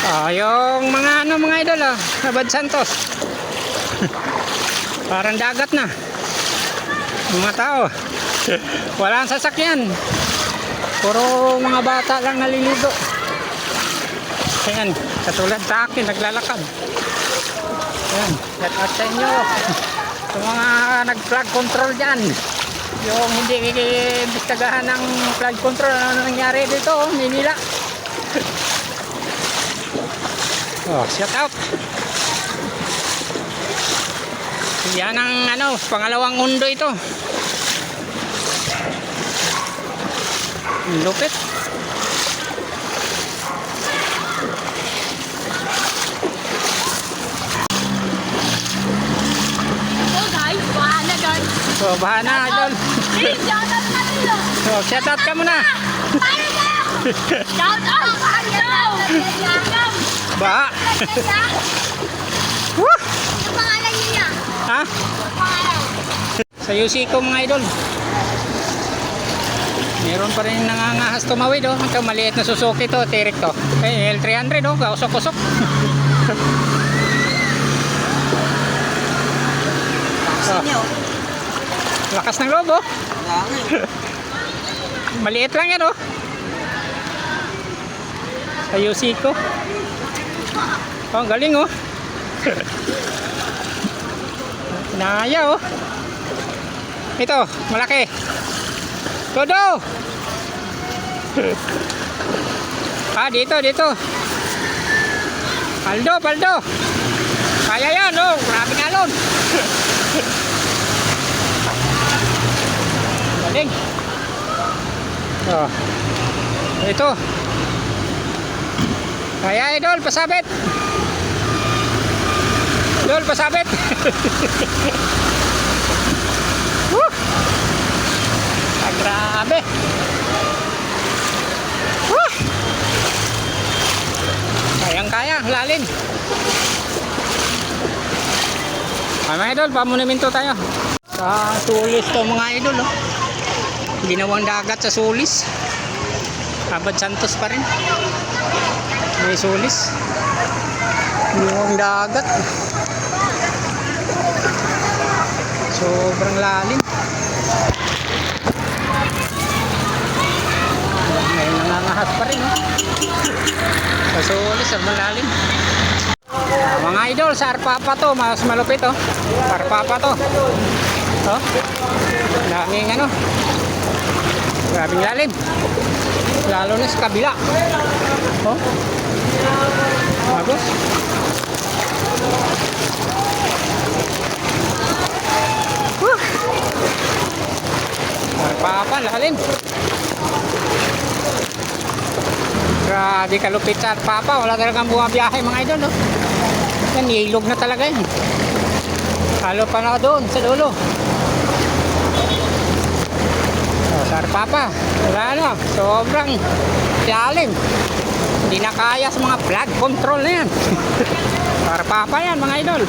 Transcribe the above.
Yung mga mga idol, Abad Santos. Parang dagat na. Mga tao. Walang sasakyan. Puro mga bata lang naliligo. Ayan, katulad sa akin, naglalakad. Ayan, shout out sa inyo. Sa mga nag-flag control dyan. Yung hindi bistagahan ng flag control, ano nangyari dito, Manila. Oh, shout out. Yan ang pangalawang mundo ito. Lupit. So, bahan na, idol. So, shout out ka muna. Shout out! Baha. Ang pangalan niya? Ha? Sa UC ko mga idol. Meron pa rin nangangahas tumawid, oh. Ito maliit na Suzuki to, tirik to. L300, oh, kausok-usok. Lakas ng loob, oh. Maliit lang yan, oh. Sa UC ko. Oh, galing, oh. Naya, oh. Ito, malaki. Todo. Dito. Paldo. Kaya yan, oh. Maraming alon. Galing. Oh. Ito. Kaya, idol, pasabit. Idol, pasabit. Grabe. Kaya, lalim. Mga idol, pamunimento tayo. Sa Sulis to mga idol, oh. Ginawang dagat sa Sulis. Abad Santos pa rin. May Sulis. Ginawang dagat. Sobrang lalim. Ngayon nangangahas pa rin, oh. Sa Sulis, sobrang lalim. Mga idol, sa Arpapa to, mas malupit, oh. Arpapa to. Oh. Daming grabing lalim. Lalo na sa kabila. Oh. Bagus. Arpapa, lalim. Grabe kalupit sa Arpapa. Wala talagang bumabiyahe mga idol, no? Yan, ilog na talaga yan. Halo pa na doon sa dulo. Sa Arpapa, wala na. Sobrang lalim. Hindi na kaya sa mga flag control na yan. Arpapa yan mga idol.